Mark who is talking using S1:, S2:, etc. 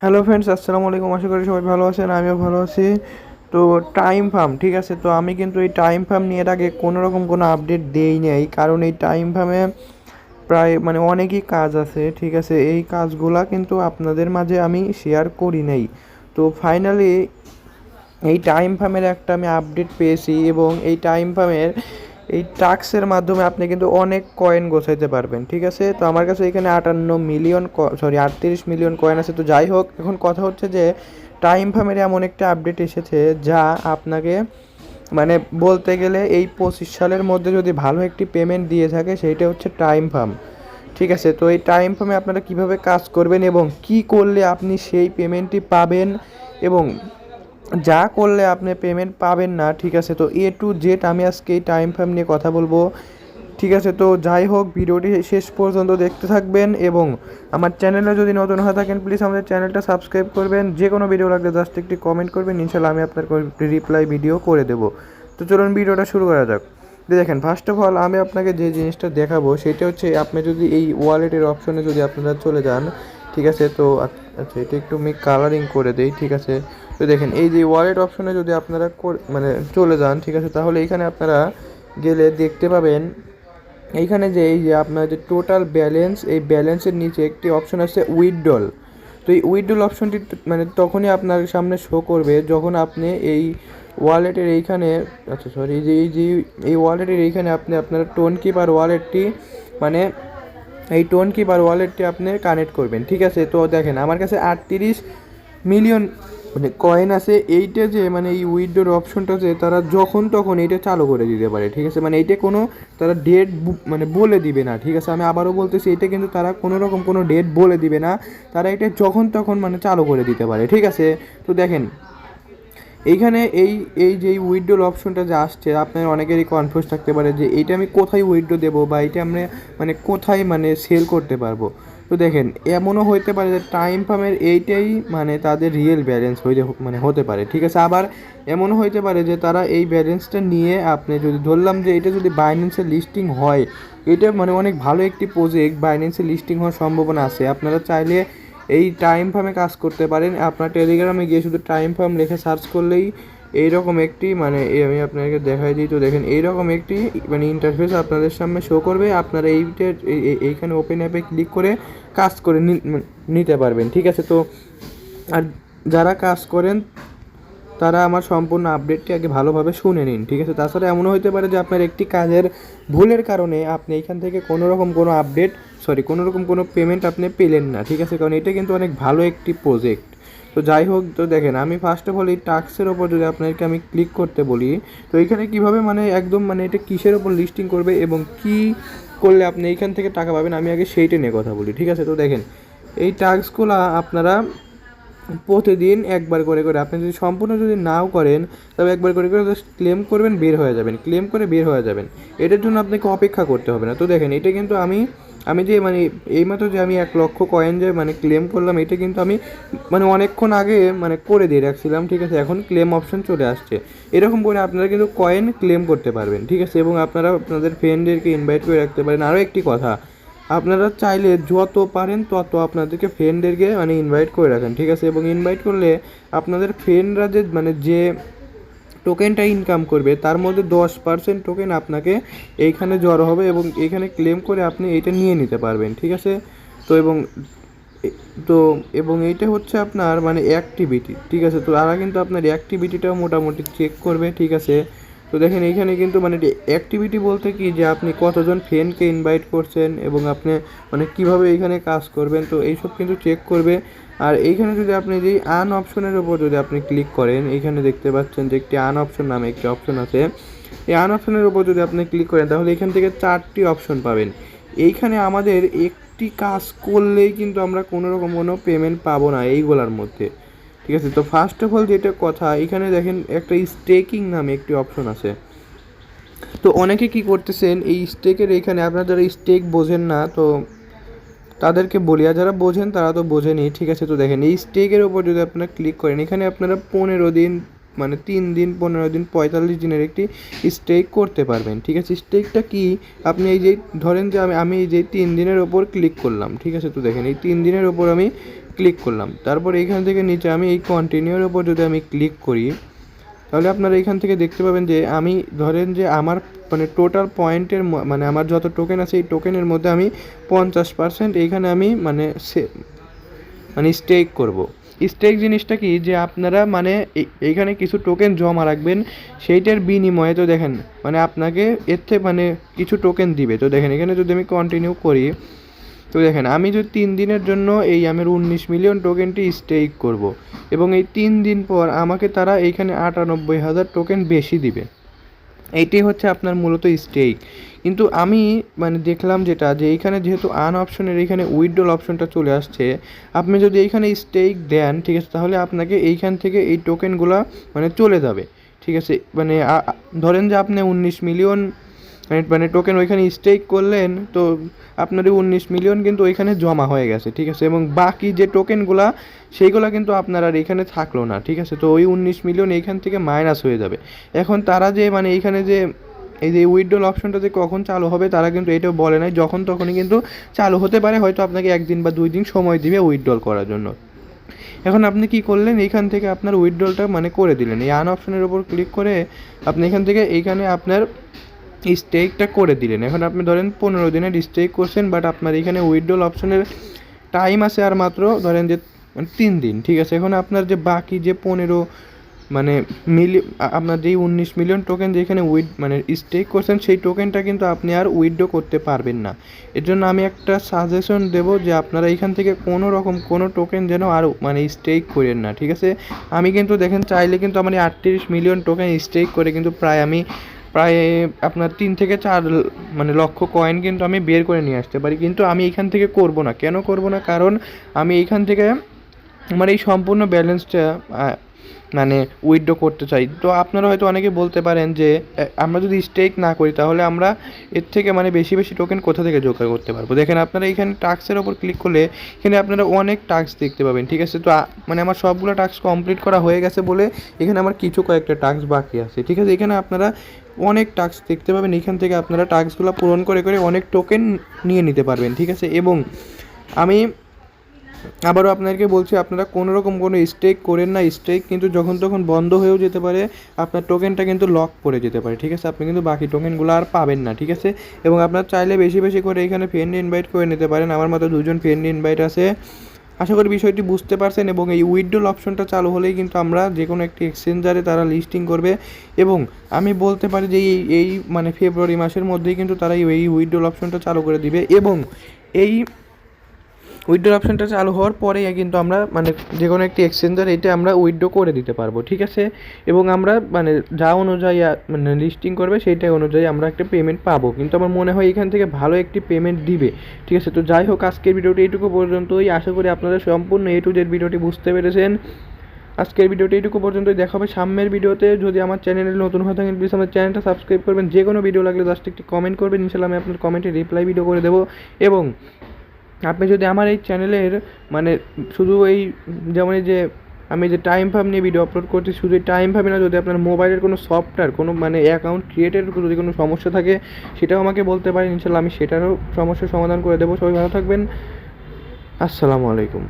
S1: Hello friends, আসসালামু আলাইকুম। আশা করি সবাই ভালো আছেন, আমিও ভালো আছি। তো টাইম ফার্ম, ঠিক আছে। তো আমি কিন্তু এই টাইম ফার্ম নিয়ে এর আগে কোনো রকম কোনো আপডেট দেই নাই, কারণ এই টাইম ফার্মে প্রায় অনেকই কাজ আছে, ঠিক আছে। এই কাজগুলা কিন্তু আপনাদের মাঝে আমি শেয়ার করি নাই। তো ফাইনালি এই টাইম ফার্মের একটা আমি আপডেট পেয়েছি, এবং এই টাইম ফার্মের এই টাস্কের মাধ্যমে আপনি কিন্তু অনেক কয়েন গোছাইতে পারবেন, ঠিক আছে। তো আমার কাছে এখানে 38 মিলিয়ন কয়েন আছে। তো যাই হোক, এখন কথা হচ্ছে যে টাইম ফার্মের এমন একটা আপডেট এসেছে যা আপনাকে বলতে গেলে এই 25 সালের মধ্যে যদি ভালো একটি পেমেন্ট দিয়ে থাকে সেইটা হচ্ছে টাইম ফার্ম, ঠিক আছে। তো এই টাইম ফার্মে আপনারা কিভাবে কাজ করবেন এবং কি করলে আপনি সেই পেমেন্টটি পাবেন, এবং যা করলে আপনি পেমেন্ট পাবেন না, ঠিক আছে। তো A to Z আমি আজকে এই টাইম ফার্ম নিয়ে কথা বলবো, ঠিক আছে। তো যাই হোক, ভিডিওটি শেষ পর্যন্ত দেখতে থাকবেন, এবং আমার চ্যানেলে যদি নতুন হয়ে থাকেন প্লিজ আমাদের চ্যানেলটা সাবস্ক্রাইব করবেন। যে কোনো ভিডিও লাগলে জাস্ট একটি কমেন্ট করবেন, ইনশাল্লাহ আমি আপনার রিপ্লাই ভিডিও করে দেবো। তো চলুন ভিডিওটা শুরু করা যাক। দেখেন, ফার্স্ট অফ অল আমি আপনাকে যে জিনিসটা দেখাবো সেটা হচ্ছে, আপনি যদি এই ওয়ালেটের অপশনে যদি আপনারা চলে যান, ঠিক আছে। তো আচ্ছা, এটা একটু আমি কালারিং করে দেই, ঠিক আছে। তো দেখেন, এই যে ওয়ালেট অপশনে যদি আপনারা চলে যান, ঠিক আছে, তাহলে এইখানে আপনারা গেলে দেখতে পাবেন এইখানে যে এই যে আপনার যে টোটাল ব্যালেন্স, এই ব্যালেন্সের নিচে একটি অপশন আছে উইথড্রল। তো এই উইথড্রল অপশনটি তখনই আপনার সামনে শো করবে যখন আপনি এই ওয়ালেটের এইখানে, আচ্ছা সরি, এই ওয়ালেটের এইখানে আপনি আপনার টোন কিপার ওয়ালেটটি মানে টোন কিপার ওয়ালেটটি আপনি কানেক্ট করবেন, ঠিক আছে। তো দেখেন, আমার কাছে 38 মিলিয়ন কয়েন আছে। এইটা যে এই উইথড্রর অপশনটা যে তারা যখন তখন এইটা চালু করে দিতে পারে, ঠিক আছে। এইটা কোনো তারা ডেট বলে দিবে না, ঠিক আছে। আমি আবারও বলতেছি, এটা কিন্তু তারা কোনো রকম কোনো ডেট বলে দিবে না, তারা এটা যখন তখন চালু করে দিতে পারে, ঠিক আছে। তো দেখেন, এইখানে এই এই যে উইথড্রল অপশনটা যে আসছে, আপনার অনেকেরই কনফিউজ থাকতে পারে যে এইটা আমি কোথায় উইথড্র দেবো, বা এটা আমরা কোথায় সেল করতে পারবো। তো দেখেন, এমনও হতে পারে যে টাইম ফার্মের এইটাই তাদের রিয়েল ব্যালেন্স হতে পারে, ঠিক আছে। আবার এমনও হতে পারে যে তারা এই ব্যালেন্সটা নিয়ে, আপনি যদি ধরলাম যে এটা যদি বাইন্যান্সে লিস্টিং হয়, এটা অনেক ভালো একটি প্রজেক্ট, বাইন্যান্সে লিস্টিং হওয়ার সম্ভাবনা আছে। আপনারা চাইলে এই টাইম ফার্মে কাজ করতে পারেন। আপনার টেলিগ্রামে গিয়ে শুধু টাইম ফার্ম লিখে সার্চ করলেই এইরকম একটি আমি আপনাকে দেখাই দিই। তো দেখেন, এইরকম একটি ইন্টারফেস আপনাদের সামনে শো করবে। আপনারা এইখানে ওপেন অ্যাপে ক্লিক করে কাজ করে নিতে পারবেন, ঠিক আছে। তো আর যারা কাজ করেন তারা আমার সম্পূর্ণ আপডেটটি আগে ভালোভাবে শুনে নিন, ঠিক আছে। তাছাড়া এমনও হতে পারে যে আপনার একটি কাজের ভুলের কারণে আপনি এখান থেকে কোনো রকম কোনো পেমেন্ট আপনি পেলেন না, ঠিক আছে, কারণ এটা কিন্তু অনেক ভালো একটি প্রজেক্ট। তো যাই হোক, তো দেখেন, আমি ফার্স্ট অফ অল এই টাস্কের ওপর যদি আপনাদেরকে আমি ক্লিক করতে বলি, তো এখানে কীভাবে একদম এটা কিসের ওপর লিস্টিং করবে এবং কি করলে আপনি এইখান থেকে টাকা পাবেন, আমি আগে সেইটা নিয়ে কথা বলি, ঠিক আছে। তো দেখেন, এই টাস্কগুলো আপনারা প্রতিদিন একবার করে করে, আপনি যদি সম্পূর্ণ যদি নাও করেন, তবে একবার করে করে জাস্ট ক্লেম করবেন, বের হয়ে যাবেন, ক্লেম করে বের হয়ে যাবেন। এটার জন্য আপনাকে অপেক্ষা করতে হবে না। তো দেখেন, এটা কিন্তু আমি যে এইমাত্র যে আমি 1 লক্ষ কয়েন যে ক্লেম করলাম, এটা কিন্তু আমি অনেকক্ষণ আগে করে দিয়ে রাখছিলাম, ঠিক আছে। এখন ক্লেম অপশন চলে আসছে। এরকম করে আপনারা কিন্তু কয়েন ক্লেম করতে পারবেন, ঠিক আছে। এবং আপনারা আপনাদের ফ্রেন্ডদেরকে ইনভাইট করে রাখতে পারেন। আরও একটি কথা, আপনারা চাইলে যত পারেন তত আপনাদেরকে ফ্রেন্ডদেরকে ইনভাইট করে রাখেন, ঠিক আছে। এবং ইনভাইট করলে আপনাদের ফ্রেন্ডরা যে যে টোকেনটা ইনকাম করবে তার মধ্যে 10% টোকেন আপনাকে এইখানে জড়ো হবে, এবং এইখানে ক্লেম করে আপনি এইটা নিয়ে নিতে পারবেন, ঠিক আছে। তো এবং তো এবং এইটা হচ্ছে আপনার অ্যাক্টিভিটি, ঠিক আছে। তো তারা কিন্তু আপনার অ্যাক্টিভিটিটাও মোটামুটি চেক করবে, ঠিক আছে। তো দেখেন, এইখানে কিন্তু অ্যাক্টিভিটি বলতে কি, যে আপনি কতজন ফ্রেন্ডকে ইনভাইট করছেন এবং আপনি কীভাবে এইখানে কাজ করবেন, তো এইসব কিন্তু চেক করবে। আর এইখানে যদি আপনি যেই আন অপশনের উপর যদি আপনি ক্লিক করেন, এইখানে দেখতে পাচ্ছেন যে একটি আন অপশন নামে একটি অপশন আছে। এই আন অপশনের উপর যদি আপনি ক্লিক করেন, তাহলে এখান থেকে 4টি অপশন পাবেন। এইখানে আমাদের একটি কাজ করলেই কিন্তু আমরা কোনো রকম কোনো পেমেন্ট পাবো না এইগুলোর মধ্যে, ঠিক আছে। তো ফার্স্ট অফ অল যেটা কথা, এখানে দেখেন একটা স্টেকিং নামে একটি অপশন আছে। তো অনেকে কি করতেছেন, এই স্টেকের এইখানে আপনারা যারা স্টেক বোঝেন না, তো তাদেরকে বলি, আর যারা বোঝেন তারা তো বোঝেনি, ঠিক আছে। তো দেখেন, এই স্টেকের ওপর যদি আপনারা ক্লিক করেন, এখানে আপনারা 15 দিন 3 দিন 15 দিন 45 দিনের একটি স্টেক করতে পারবেন, ঠিক আছে। স্টেকটা কি, আপনি এই যে ধরেন যে আমি এই যে 3 দিনের ওপর ক্লিক করলাম, ঠিক আছে। তো দেখেন, এই 3 দিনের ওপর আমি ক্লিক করলাম। তারপর এইখান থেকে নিচে আমি এই কন্টিনিউর ওপর যদি আমি ক্লিক করি, তাহলে আপনারা এইখান থেকে দেখতে পাবেন যে আমি ধরেন যে আমার মানে টোটাল পয়েন্টের মানে আমার যত টোকেন আছে এই টোকেনের মধ্যে আমি 50% এইখানে আমি মানে স্টেক করব। স্টেক জিনিসটা কি, যে আপনারা মানে এইখানে কিছু টোকেন জমা রাখবেন, সেইটার বিনিময়ে তো দেখেন মানে আপনাকে এর থেকে মানে কিছু টোকেন দিবে। তো দেখেন এখানে যদি আমি কন্টিনিউ করি, তো দেখেন আমি যদি 3 দিনের জন্য এই আমার 19 মিলিয়ন টোকেনটি স্টেক করব, এবং এই 3 দিন পর আমাকে তারা এইখানে 98,000 টোকেন বেশি দিবে। এইটাই হচ্ছে আপনার মূলত স্টেক। কিন্তু আমি মানে দেখলাম যেটা, যে এইখানে যেহেতু অপশনের এইখানে উইথড্রল অপশনটা চলে আসছে, আপনি যদি এইখানে স্টেক দেন, ঠিক আছে, তাহলে আপনাকে এইখান থেকে এই টোকেনগুলো মানে চলে যাবে, ঠিক আছে। মানে ধরেন যে আপনি 19 মিলিয়ন মানে টোকেন ওইখানে স্টেক করলেন, তো আপনার 19 মিলিয়ন কিন্তু ওইখানে জমা হয়ে গেছে, ঠিক আছে, এবং বাকি যে টোকেনগুলা সেইগুলো কিন্তু আপনার আর এখানে থাকলো না, ঠিক আছে। তো ওই 19 মিলিয়ন এইখান থেকে মাইনাস হয়ে যাবে। এখন তারা যে মানে এইখানে যে এই যে উইথড্রল অপশনটা যে কখন চালু হবে তারা কিন্তু এটাও বলে নাই, যখন তখনই কিন্তু চালু হতে পারে, হয়তো আপনাকে 1 দিন বা 2 দিন সময় দিবে উইথড্রল করার জন্য। এখন আপনি কি করলেন, এইখান থেকে আপনার উইথড্রলটা মানে করে দিলেন, এই অপশনের উপর ক্লিক করে আপনি এখান থেকে এইখানে আপনার স্টেকটা করে দিলেন। এখন আপনি ধরেন 15 দিনের স্টেক করছেন, বাট আপনার এখানে উইথড্রল অপশনের টাইম আছে আর মাত্র ধরেন যে 3 দিন, ঠিক আছে। এখন আপনার যে বাকি যে 15 মানে আপনার যেই 19 মিলিয়ন টোকেন যেখানে মানে স্টেক করছেন, সেই টোকেনটা কিন্তু আপনি আর উইথড্র করতে পারবেন না। এর জন্য আমি একটা সাজেশন দেব যে আপনারা এইখান থেকে কোনো রকম কোনো টোকেন যেন আর মানে স্টেক করেন না, ঠিক আছে। আমি কিন্তু দেখেন চাইলে কিন্তু আমার 38 মিলিয়ন টোকেন স্টেক করে কিন্তু প্রায় আপনার 3 থেকে 4 মানে লক্ষ কয়েন কিন্তু আমি বের করে নিয়ে আসতে পারি, কিন্তু আমি এইখান থেকে করব না। কেন করব না? কারণ আমি এইখান থেকে আমার এই সম্পূর্ণ ব্যালেন্সটা মানে উইথড্র করতে চাই। তো আপনারা হয়তো অনেকে বলতে পারেন যে আমরা যদি স্টেক না করি তাহলে আমরা এর থেকে মানে বেশি বেশি টোকেন কোথা থেকে জোগাড় করতে পারবো। দেখেন আপনারা এখানে টাস্কের ওপর ক্লিক করলে এখানে আপনারা অনেক টাস্ক দেখতে পাবেন, ঠিক আছে। তো মানে আমার সবগুলো টাস্ক কমপ্লিট করা হয়ে গেছে বলে এখানে আমার কিছু কয়েকটা টাস্ক বাকি আছে, ঠিক আছে। এখানে আপনারা অনেক টাস্ক দেখতে পাবেন, এখান থেকে আপনারা টাস্কগুলো পূরণ করে করে অনেক টোকেন নিয়ে নিতে পারবেন, ঠিক আছে। এবং আমি আবারও আপনাদেরকে বলছি, আপনারা কোনো রকম কোনো স্টেক করেন না। স্টেক কিন্তু যখন তখন বন্ধ হয়েও যেতে পারে, আপনার টোকেনটা কিন্তু লক পড়ে যেতে পারে, ঠিক আছে। আপনি কিন্তু বাকি টোকেনগুলো আর পাবেন না, ঠিক আছে। এবং আপনার চাইলে বেশি বেশি করে এখানে ফ্রেন্ড ইনভাইট করে নিতে পারেন। আমার মতো 2জন ফ্রেন্ড ইনভাইট আছে। আশা করি বিষয়টি বুঝতে পারছেন। এবং এই উইথড্রল অপশনটা চালু হলেই কিন্তু আমরা যে কোনো একটি এক্সচেঞ্জারে তারা লিস্টিং করবে, এবং আমি বলতে পারি যে এই মানে ফেব্রুয়ারি মাসের মধ্যেই কিন্তু তারা এই উইথড্রল অপশনটা চালু করে দিবে। এবং এই উইথড্র অপশানটা চালু হওয়ার পরেই কিন্তু আমরা মানে যে কোনো একটি এক্সচেঞ্জার এটা আমরা উইথড্র করে দিতে পারবো, ঠিক আছে। এবং আমরা মানে যা অনুযায়ী মানে লিস্টিং করবে সেইটাই অনুযায়ী আমরা একটা পেমেন্ট পাবো, কিন্তু আমার মনে হয় এখান থেকে ভালো একটি পেমেন্ট দিবে, ঠিক আছে। তো যাই হোক, আজকের ভিডিওটি এইটুকু পর্যন্তই। আশা করি আপনারা সম্পূর্ণ A to Z ভিডিওটি বুঝতে পেরেছেন। আজকের ভিডিওটি এইটুকু পর্যন্তই। দেখা হবে সামনের ভিডিওতে। যদি আমার চ্যানেলে নতুন হয়ে থাকেন প্লিজ আমার চ্যানেলটা সাবস্ক্রাইব করবেন। যে কোনো ভিডিও লাগলে জাস্ট একটি কমেন্ট করবেন, ইনশাআল্লাহ আমি আপনার কমেন্টে রিপ্লাই ভিডিও করে দেবো। এবং আপনি যদি আমার এই চ্যানেলের মানে শুধু এই যেমন এই যে আমি যে টাইম ফার্ম নিয়ে ভিডিও আপলোড করছি, শুধু এই টাইম ফার্মে না, যদি আপনার মোবাইলের কোনো সফটওয়্যার কোনো মানে অ্যাকাউন্ট ক্রিয়েটের যদি কোনো সমস্যা থাকে সেটাও আমাকে বলতে পারেন, ইনশাআল্লাহ আমি সেটারও সমস্যার সমাধান করে দেবো। সবাই ভালো থাকবেন। আসসালামু আলাইকুম।